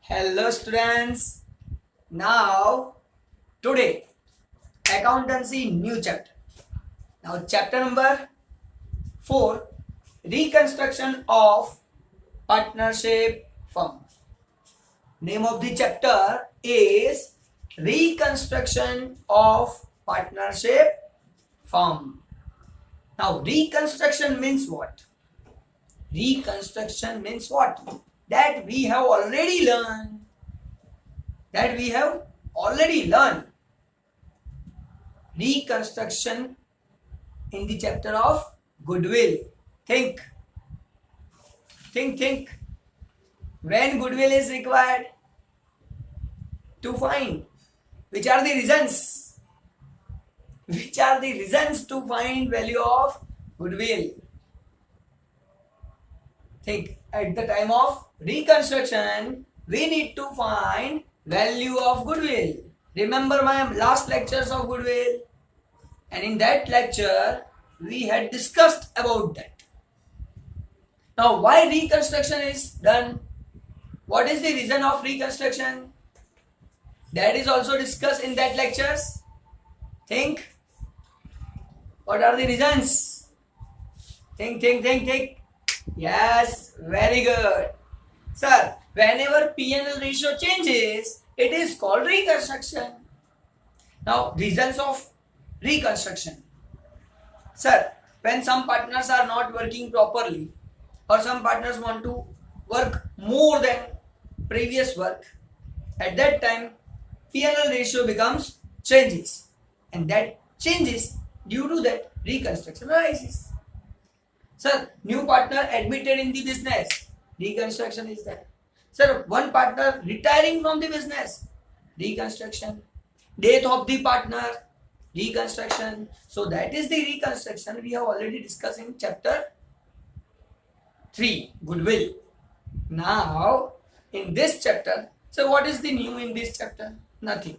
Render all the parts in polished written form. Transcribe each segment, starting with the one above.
Hello students. Now today accountancy new chapter. Now chapter number 4, reconstruction of partnership firm. Name of the chapter is reconstruction of partnership firm. Now reconstruction means what? Reconstruction means what? That we have already learned. Reconstruction in the chapter of goodwill. Think. When goodwill is required to find, which are the reasons? Which are the reasons to find value of goodwill? Think, at the time of reconstruction, we need to find value of goodwill. Remember my last lectures of goodwill? And in that lecture, we had discussed about that. Now, why reconstruction is done? What is the reason of reconstruction? That is also discussed in that lectures. Think. What are the reasons? Think. Yes, very good. Sir, whenever P&L ratio changes, it is called reconstruction. Now, reasons of reconstruction. Sir, when some partners are not working properly or some partners want to work more than previous work, at that time P&L ratio becomes changes, and that changes due to that reconstruction arises. Sir, new partner admitted in the business, reconstruction is there. Sir, one partner retiring from the business, reconstruction. Death of the partner, reconstruction. So that is the reconstruction we have already discussed in chapter 3, goodwill. Now, in this chapter, so what is the new in this chapter? Nothing.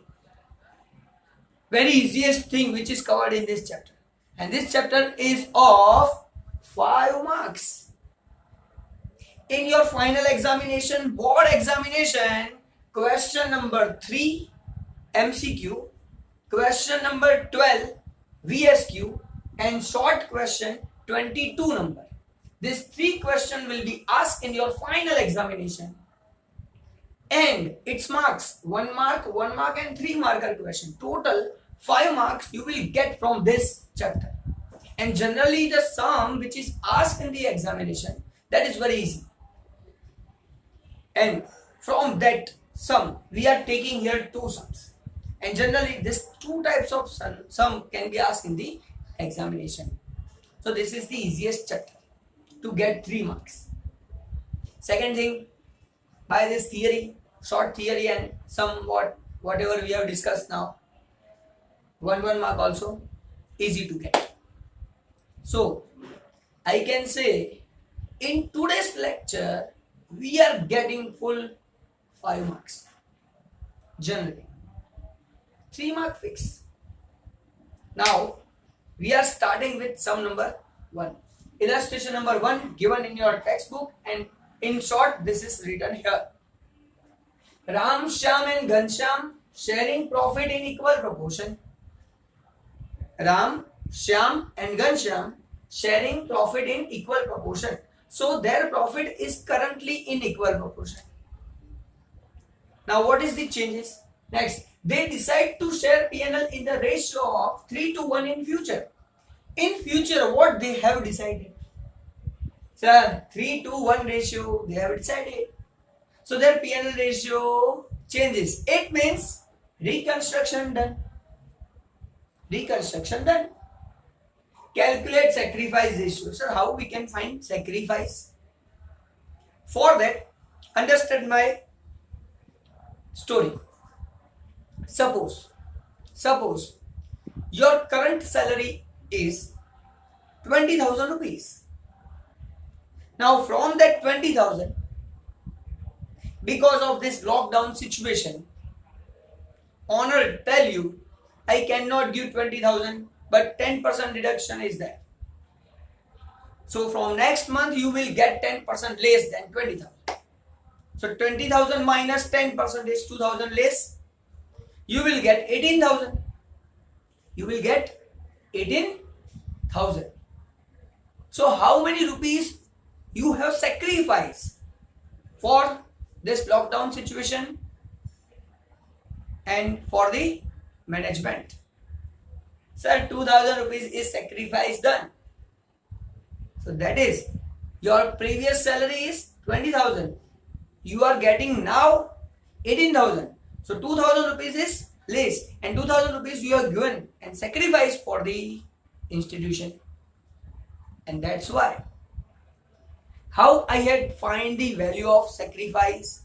Very easiest thing which is covered in this chapter. And this chapter is of 5 marks. In your final examination, board examination, question number 3, MCQ, question number 12, VSQ, and short question 22 number. These 3 questions will be asked in your final examination. And its marks, 1 mark, 1 mark and 3 marker question. Total 5 marks you will get from this chapter. And generally the sum which is asked in the examination, that is very easy. And from that sum, we are taking here 2 sums. And generally these 2 types of sum can be asked in the examination. So this is the easiest chapter to get 3 marks. Second thing, by this theory, short theory and somewhat whatever we have discussed now, 1 mark also easy to get. So I can say in today's lecture we are getting full 5 marks generally, 3 mark fix. Now we are starting with sum number 1. Illustration number 1 given in your textbook, and in short this is written here. Ram, Shyam and Ghanshyam sharing profit in equal proportion. Ram, Shyam and Ghanshyam sharing profit in equal proportion. So their profit is currently in equal proportion. Now what is the changes? Next, they decide to share P&L in the ratio of 3:1 in future. In future, what they have decided? Sir, 3:1 ratio they have decided. So their P&L ratio changes. It means reconstruction done. Calculate sacrifice ratio. Sir, how we can find sacrifice? For that, understand my story. Suppose your current salary is 20,000 rupees. Now from that 20,000, because of this lockdown situation, owner tell you, I cannot give 20,000, but 10% deduction is there. So from next month you will get 10% less than 20,000. So 20,000 minus 10% is 2,000 less. You will get 18,000. You will get 18,000. So how many rupees you have sacrificed for this lockdown situation and for the management? Sir, 2,000 rupees is sacrifice done. So that is your previous salary is 20,000. You are getting now 18,000. So 2,000 rupees is less and 2,000 rupees you are given and sacrificed for the institution. And that's why. How I had find the value of sacrifice?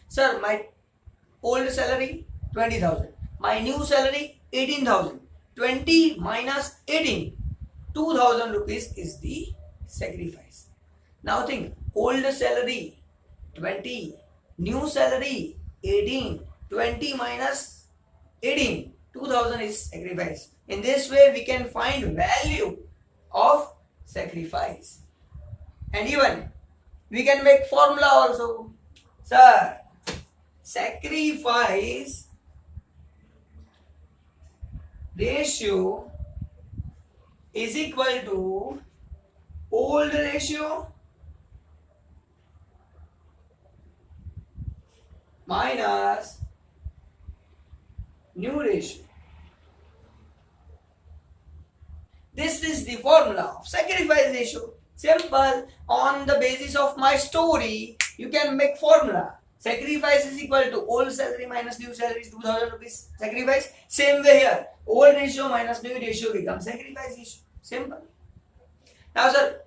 Sir, my old salary 20,000. My new salary 18,000. 20 minus 18. 2,000 rupees is the sacrifice. Now think, old salary 20, new salary 18, 20 minus 18, 2,000 is sacrifice. In this way we can find value of sacrifice. And even we can make formula also. Sir, sacrifice ratio is equal to old ratio minus new ratio. This is the formula of sacrifice ratio. Simple. On the basis of my story, you can make formula. Sacrifice is equal to old salary minus new salary is 2,000 rupees sacrifice. Same way here. Old ratio minus new ratio becomes sacrifice ratio. Simple. Now sir,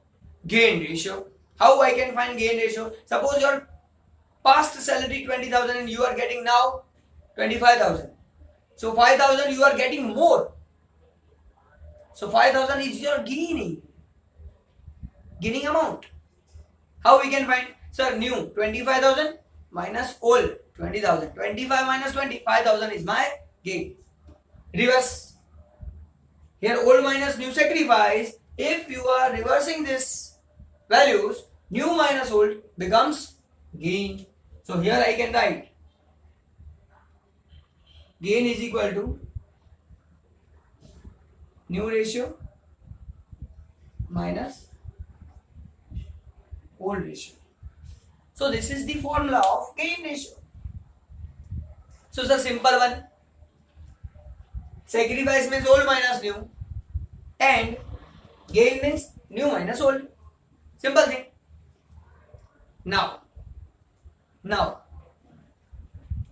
gain ratio. How I can find gain ratio? Suppose your past salary 20,000 and you are getting now 25,000. So 5,000 you are getting more. So 5,000 is your gaining amount. How we can find? Sir, new 25,000 minus old 20,000. 25 minus 20, 5,000 is my gain. Reverse. Here old minus new sacrifice. If you are reversing this values, new minus old becomes gain. So here I can write gain is equal to new ratio minus old ratio. So this is the formula of gain ratio. So it's a simple one. Sacrifice means old minus new and gain means new minus old. Simple thing. Now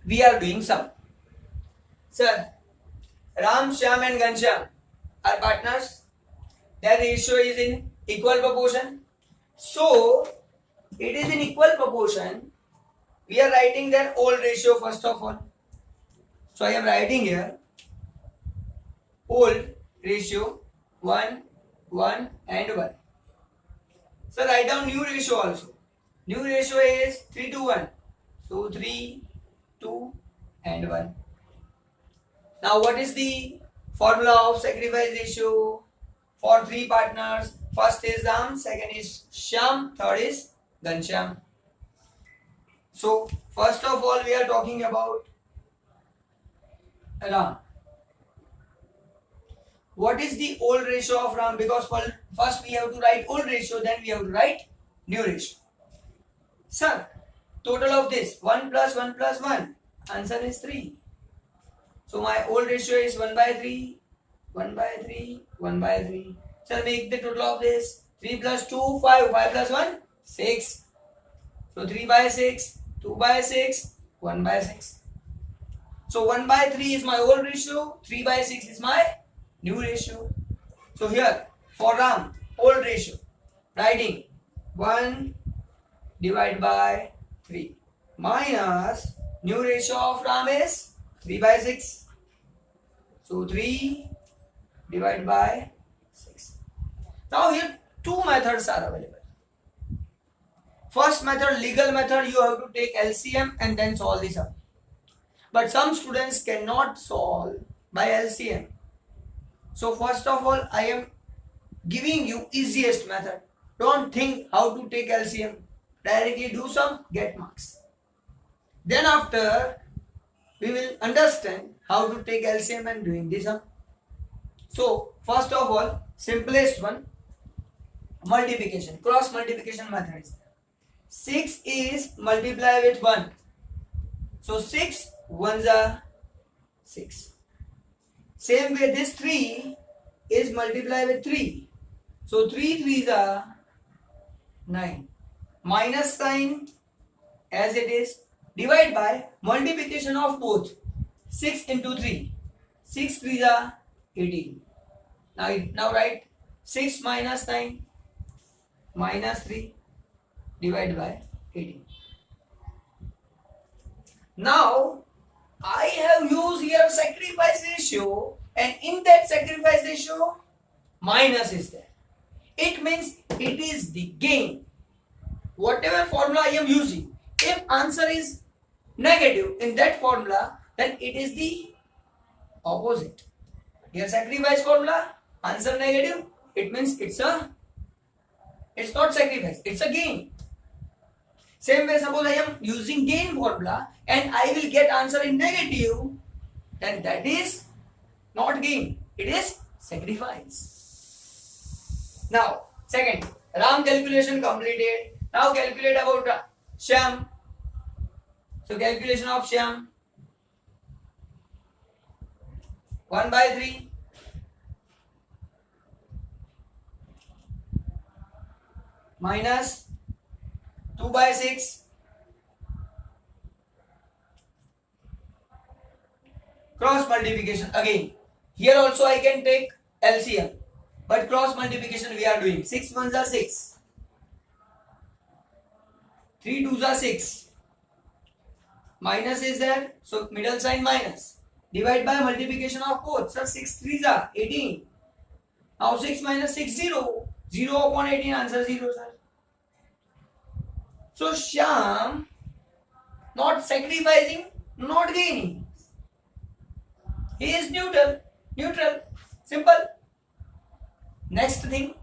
we are doing sum. Sir, Ram, Shyam and Ghanshyam are partners. Their ratio is in equal proportion. So it is in equal proportion. We are writing their old ratio first of all. So I am writing here old ratio 1, 1 and 1. So write down new ratio also. New ratio is 3 to 1. So 3, 2 and 1. Now what is the formula of sacrifice ratio for three partners? First is Ram, second is Shyam, third is Ghanshyam. So first of all we are talking about Ram. What is the old ratio of Ram? Because first we have to write old ratio, then we have to write new ratio. Sir, total of this 1 plus 1 plus 1, answer is 3. So my old ratio is 1 by 3, 1 by 3, 1 by 3. Sir, make the total of this. 3 plus 2, 5, 5 plus 1, 6. So 3 by 6, 2 by 6, 1 by 6. So 1 by 3 is my old ratio, 3 by 6 is my new ratio. So here for Ram, old ratio, writing 1 divided by 3 minus new ratio of Ram is 3 by 6. So 3 divided by 6. Now here two methods are available. First method, legal method, you have to take LCM and then solve the sum. But some students cannot solve by LCM. So first of all, I am giving you easiest method. Don't think how to take LCM. Directly do sum, get marks. Then after we will understand how to take LCM and doing this sum. So first of all, simplest one, multiplication, cross multiplication method is there. 6 is multiplied with 1. So 6 ones are 6. Same way this 3 is multiplied with 3. So 3 threes are 9. Minus sign as it is. Divide by multiplication of both. 6 into 3. 6 threes are 18. Now write 6 minus 9 minus 3 divided by 18. Now I have used here sacrifice ratio, and in that sacrifice ratio minus is there. It means it is the gain. Whatever formula I am using, if answer is negative in that formula, then it is the opposite. Here sacrifice formula, answer negative, it means it's not sacrifice, it's a gain. Same way, suppose I am using gain formula and I will get answer in negative, then that is not gain, it is sacrifice. Now second, Ram calculation completed. Now calculate about Shyam. So calculation of Shyam, 1 by 3 minus 2 by 6 cross multiplication. Again here also I can take LCM, but cross multiplication we are doing. 6 ones are 6, 3 twos are 6, minus is there, so middle sign minus. Divide by multiplication of both. So 6 threes are 18. Now 6 minus 6 0. 0 upon 18 answer 0 sir. So Shyam not sacrificing, not gaining. He is neutral. Simple. Next thing.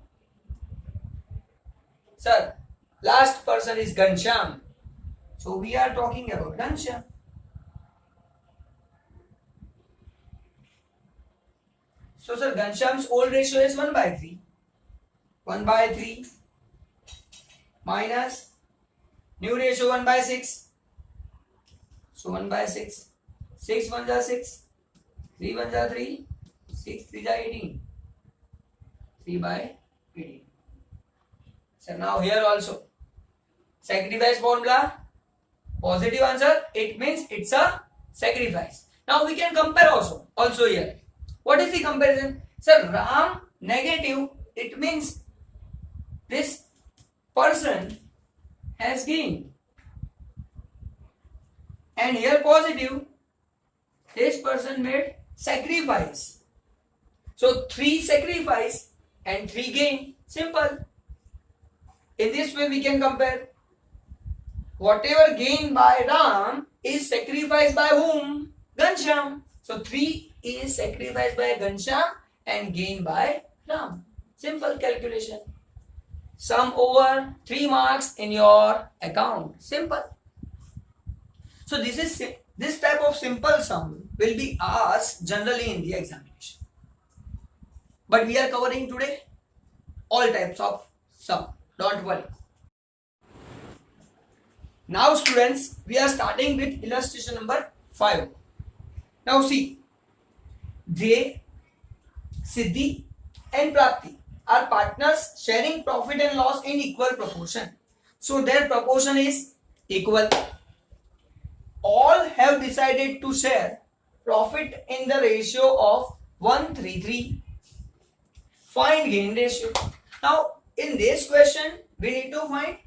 Sir, last person is Ghanshyam. So we are talking about Ghanshyam. So sir, Ghanshyam's old ratio is 1 by 3. 1 by 3 minus new ratio 1 by 6. So 1 by 6. 6 ones are 6. 3 ones are 3. 6 threes are 18. 3 by 18. So now here also sacrifice formula, positive answer, it means it's a sacrifice. Now we can compare also here. What is the comparison? Sir, Ram negative, it means this person has gained. And here positive, this person made sacrifice. So 3 sacrifice and 3 gain. Simple. In this way we can compare. Whatever gained by Ram is sacrificed by whom? Ghanshyam. So 3 is sacrificed by Ghanshyam and gained by Ram. Simple calculation. Sum over 3 marks in your account. Simple. So this type of simple sum will be asked generally in the examination. But we are covering today all types of sum. Don't worry. Now students, we are starting with illustration number 5. Now see, Jay, Siddhi and Prapti are partners sharing profit and loss in equal proportion. So their proportion is equal. All have decided to share profit in the ratio of 1:3. Find gain ratio. Now in this question we need to find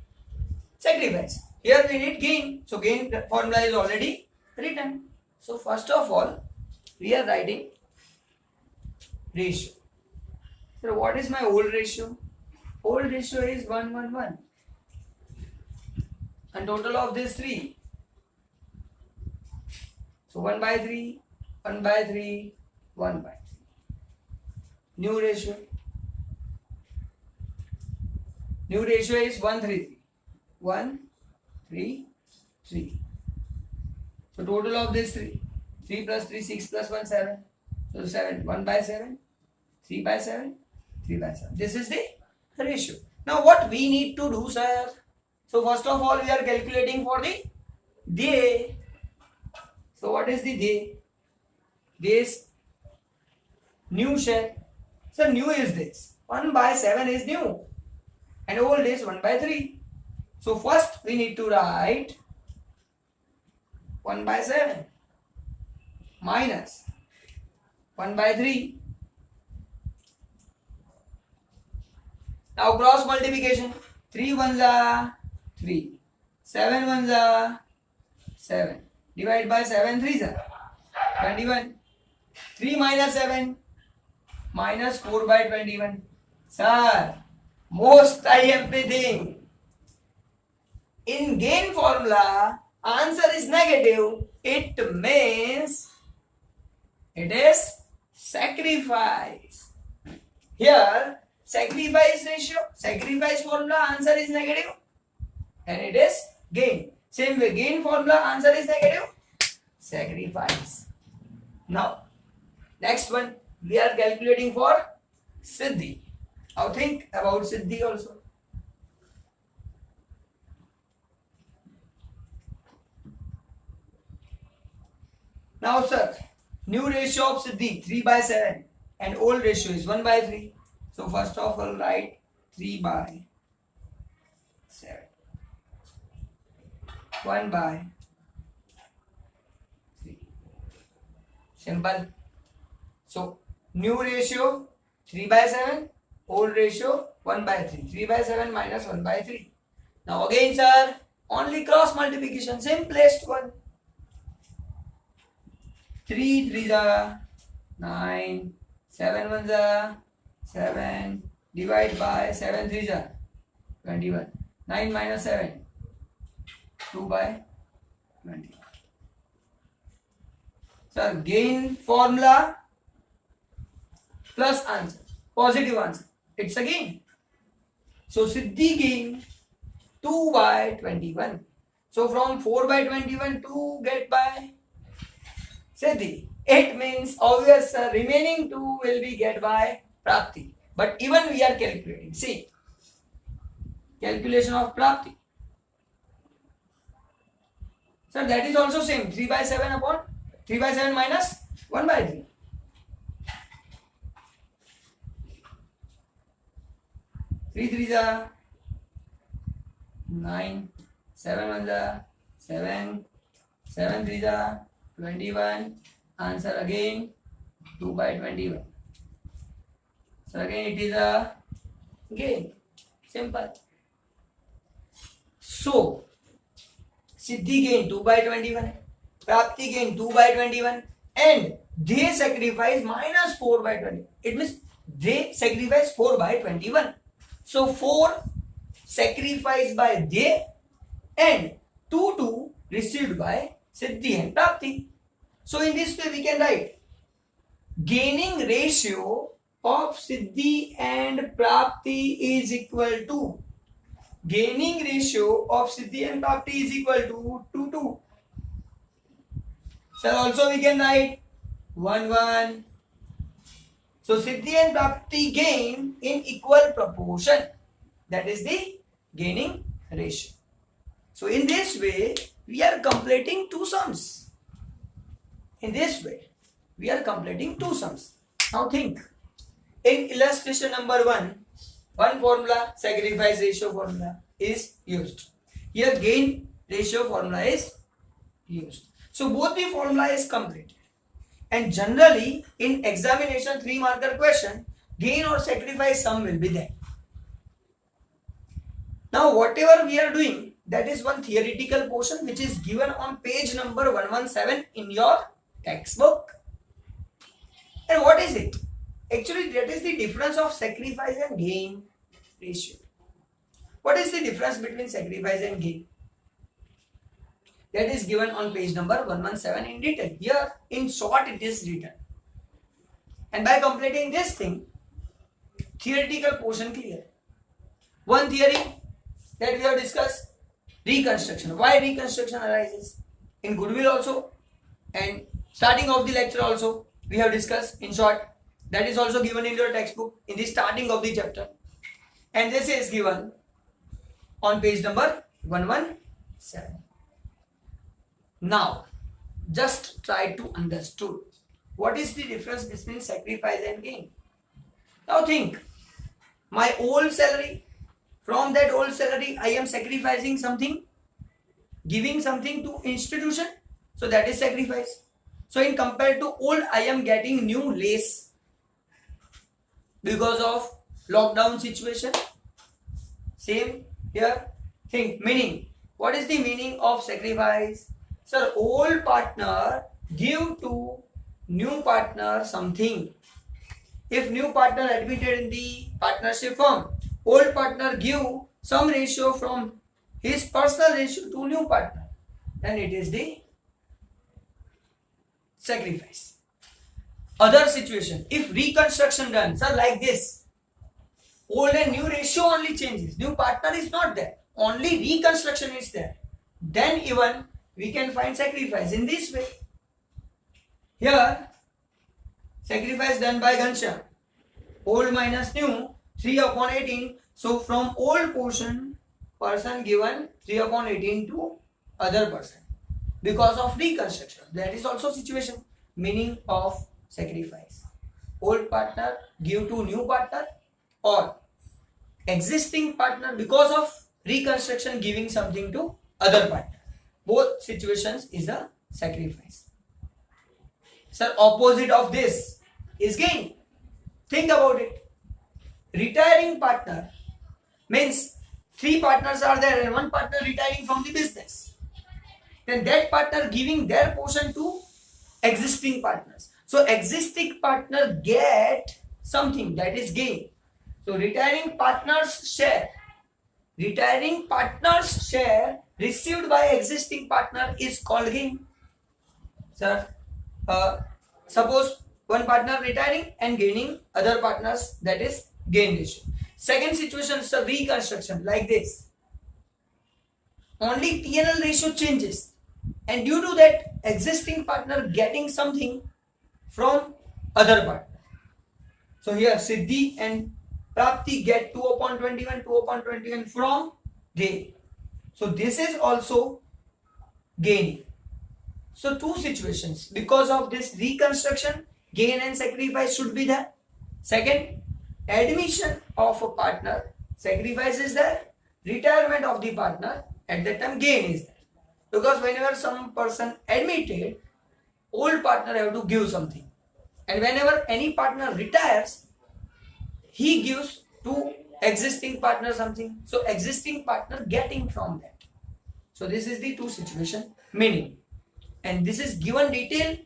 sacrifice. Here we need gain. So gain formula is already written. So first of all we are writing ratio. So what is my old ratio? Old ratio is 1, 1, 1. And total of these 3. So 1 by 3, 1 by 3, 1 by 3. New ratio. New ratio is 1, 3, 3. 1, 3, 3. So total of this 3. 3 plus 3, 6 plus 1, 7. So 7. 1 by 7. 3 by 7. 3 by 7. This is the ratio. Now what we need to do, sir? So first of all, we are calculating for the day. So what is the day? This new share. So new is this. 1 by 7 is new. And old is 1 by 3. So first we need to write 1 by 7 minus 1 by 3. Now cross multiplication. 3 ones are 3. 7 ones are 7. Divide by 7 threes are 21. 3 minus 7 minus 4 by 21. Sir, most IMP thing. In gain formula, answer is negative. It means it is sacrifice. Here, sacrifice ratio, sacrifice formula, answer is negative. And it is gain. Same way, gain formula, answer is negative. Sacrifice. Now, next one, we are calculating for Siddhi. Now think about Siddhi also. Now sir, new ratio of Siddhi 3 by 7 and old ratio is 1 by 3. So first of all write 3 by 7. 1 by 3. Simple. So new ratio 3 by 7, old ratio 1 by 3. 3 by 7 minus 1 by 3. Now again sir, only cross multiplication, simplest one. 3 3s are 9, 7 1s are 7, divide by 7 3s are 21. 9 minus 7, 2 by 21. Sir, gain formula plus answer, positive answer. It's a gain. So Siddhi gain 2 by 21. So from 4 by 21 to get by Siddhi. It means obvious remaining 2 will be get by Prapti. But even we are calculating. See, calculation of Prapti. Sir, that is also same. 3 by 7 upon 3 by 7 minus 1 by 3. 3 3s are 9, 7 1s are 7, 7 3s are 21. Answer again 2 by 21. So again it is a gain. Simple. So Siddhi gain 2 by 21. Prapti gain 2 by 21. And they sacrifice minus 4 by 20. It means they sacrifice 4 by 21. So 4 sacrificed by they and 2 received by Siddhi and Prapti. So in this way we can write gaining ratio of Siddhi and Prapti is equal to gaining ratio of Siddhi and Prapti is equal to 2 2. So also we can write 1 1. So Siddhi and Prapti gain in equal proportion. That is the gaining ratio. So in this way, we are completing two sums. In this way, we are completing two sums. Now think. In illustration number 1, one formula, sacrifice ratio formula is used. Here gain ratio formula is used. So both the formula is completed. And generally in examination 3 marker question, gain or sacrifice sum will be there. Now whatever we are doing, that is one theoretical portion which is given on page number 117 in your textbook. And what is it? Actually that is the difference of sacrifice and gain ratio. What is the difference between sacrifice and gain? That is given on page number 117 in detail. Here in short it is written. And by completing this thing, theoretical portion clear. One theory that we have discussed, reconstruction. Why reconstruction arises? in goodwill also, and starting of the lecture also we have discussed in short. That is also given in your textbook in the starting of the chapter, and this is given on page number 117. Now just try to understood what is the difference between sacrifice and gain. Now think, my old salary, from that old salary I am sacrificing something, giving something to institution, so that is sacrifice. So in compared to old, I am getting new lace because of lockdown situation. Same here. Think meaning. What is the meaning of sacrifice? Sir, old partner give to new partner something. If new partner admitted in the partnership firm, old partner give some ratio from his personal ratio to new partner, then it is the sacrifice. Other situation, if reconstruction done, sir, like this, old and new ratio only changes, new partner is not there, only reconstruction is there, then even we can find sacrifice in this way. Here, sacrifice done by Ghanshyam, old minus new, 3 upon 18. So from old portion, person given 3 upon 18 to other person because of reconstruction. That is also situation. Meaning of sacrifice. Old partner give to new partner, or existing partner because of reconstruction giving something to other partner. Both situations is a sacrifice. Sir, opposite of this is gain. Think about it. Retiring partner means 3 partners are there and 1 partner retiring from the business. Then that partner giving their portion to existing partners. So existing partner get something, that is gain. So retiring partners share received by existing partner is called gain. Sir, suppose 1 partner retiring and gaining other partners, that is gain ratio. Second situation is a reconstruction like this. Only P&L ratio changes, and due to that existing partner getting something from other partner. So here Siddhi and Prapti get 2 upon 21 from they. So this is also gaining. So 2 situations. Because of this reconstruction, gain and sacrifice should be there. Second, admission of a partner, sacrifice is there. Retirement of the partner, at that time gain is there. Because whenever some person admitted, old partner have to give something. And whenever any partner retires, he gives to existing partner something. So existing partner getting from that. So this is the 2 situation meaning. And this is given detail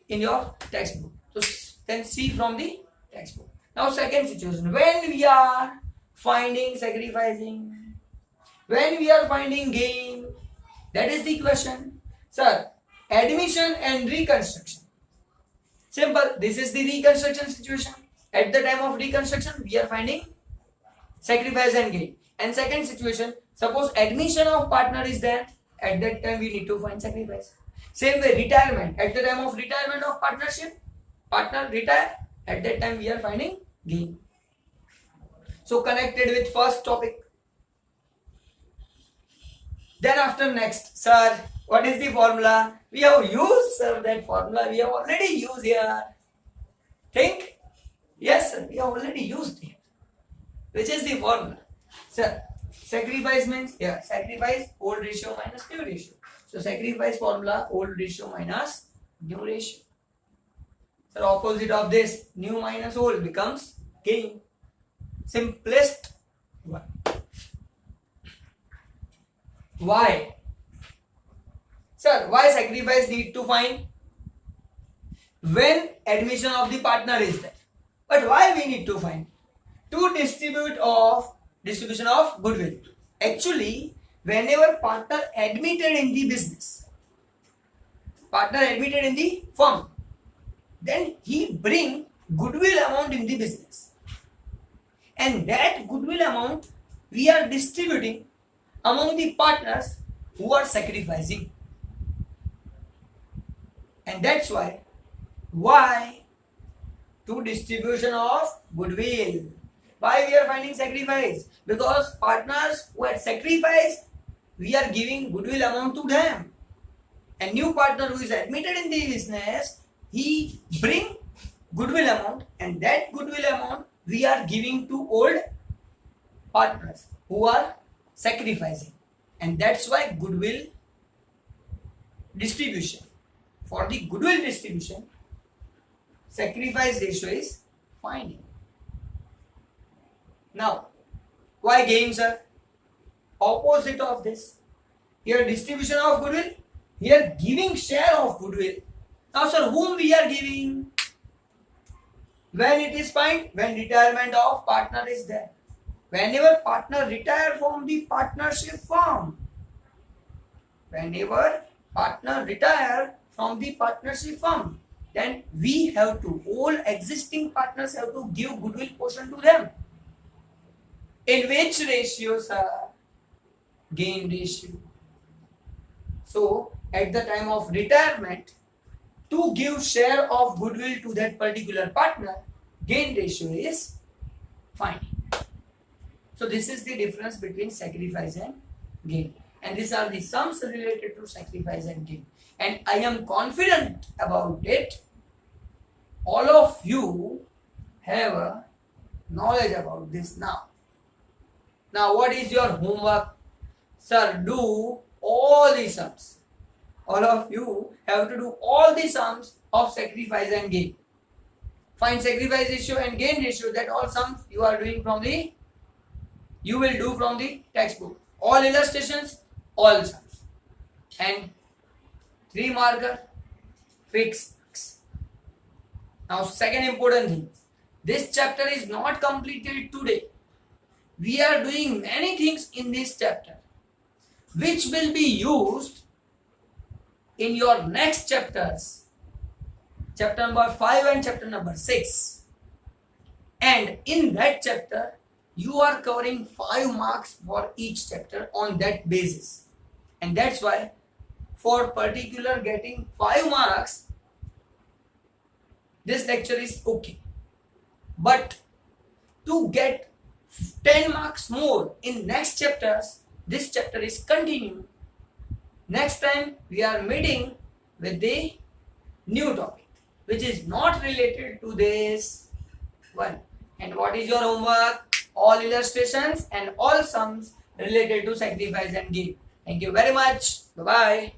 in your textbook. So then see from the textbook. Now second situation, when we are finding sacrificing, when we are finding gain, that is the question. Sir, admission and reconstruction. Simple, this is the reconstruction situation. At the time of reconstruction, we are finding sacrifice and gain. And second situation, suppose admission of partner is there, at that time we need to find sacrifice. Same way, retirement. At the time of retirement of partnership, partner retire, at that time we are finding gain. So connected with first topic. Then after next, sir, what is the formula? We have used, sir, that formula we have already used here. Think? Yes, sir, we have already used it. Which is the formula? Sir, sacrifice means, yeah, sacrifice old ratio minus new ratio. So sacrifice formula old ratio minus new ratio. So opposite of this, new minus old becomes gain. Simplest one. Why? Sir, why sacrifice need to find? When admission of the partner is there. But why we need to find? To distribution of goodwill. Actually, whenever partner admitted in the business, partner admitted in the firm, then he bring goodwill amount in the business. And that goodwill amount we are distributing among the partners who are sacrificing. And that's why to distribution of goodwill. Why we are finding sacrifice? Because partners who had sacrificed, we are giving goodwill amount to them. A new partner who is admitted in the business, he bring goodwill amount, and that goodwill amount we are giving to old partners who are sacrificing. And that's why goodwill distribution. For the goodwill distribution, sacrifice ratio is finding. Now, why gain, sir? Opposite of this. Here distribution of goodwill, here giving share of goodwill. Now, sir, whom we are giving? When it is fine, when retirement of partner is there. Whenever partner retire from the partnership firm. Whenever partner retire from the partnership firm, then we have to, all existing partners have to give goodwill portion to them. In which ratios are gain ratio? So at the time of retirement, to give share of goodwill to that particular partner, gain ratio is fine. So this is the difference between sacrifice and gain. And these are the sums related to sacrifice and gain. And I am confident about it. All of you have a knowledge about this now. Now what is your homework? Sir, do all the sums. All of you have to do all the sums of sacrifice and gain. Find sacrifice ratio and gain ratio. That all sums you are doing from the, you will do from the textbook. All illustrations, all sums. And 3 marker, fix. Now second important thing. This chapter is not completed today. We are doing many things in this chapter, which will be used in your next chapters, chapter number 5 and chapter number 6. And in that chapter, you are covering 5 marks for each chapter on that basis. And that's why for particular getting 5 marks, this lecture is okay. But to get 10 marks more in next chapters, this chapter is continuing. Next time we are meeting with the new topic, which is not related to this one. And what is your homework? All illustrations and all sums related to sacrifice and gain. Thank you very much. Bye-bye.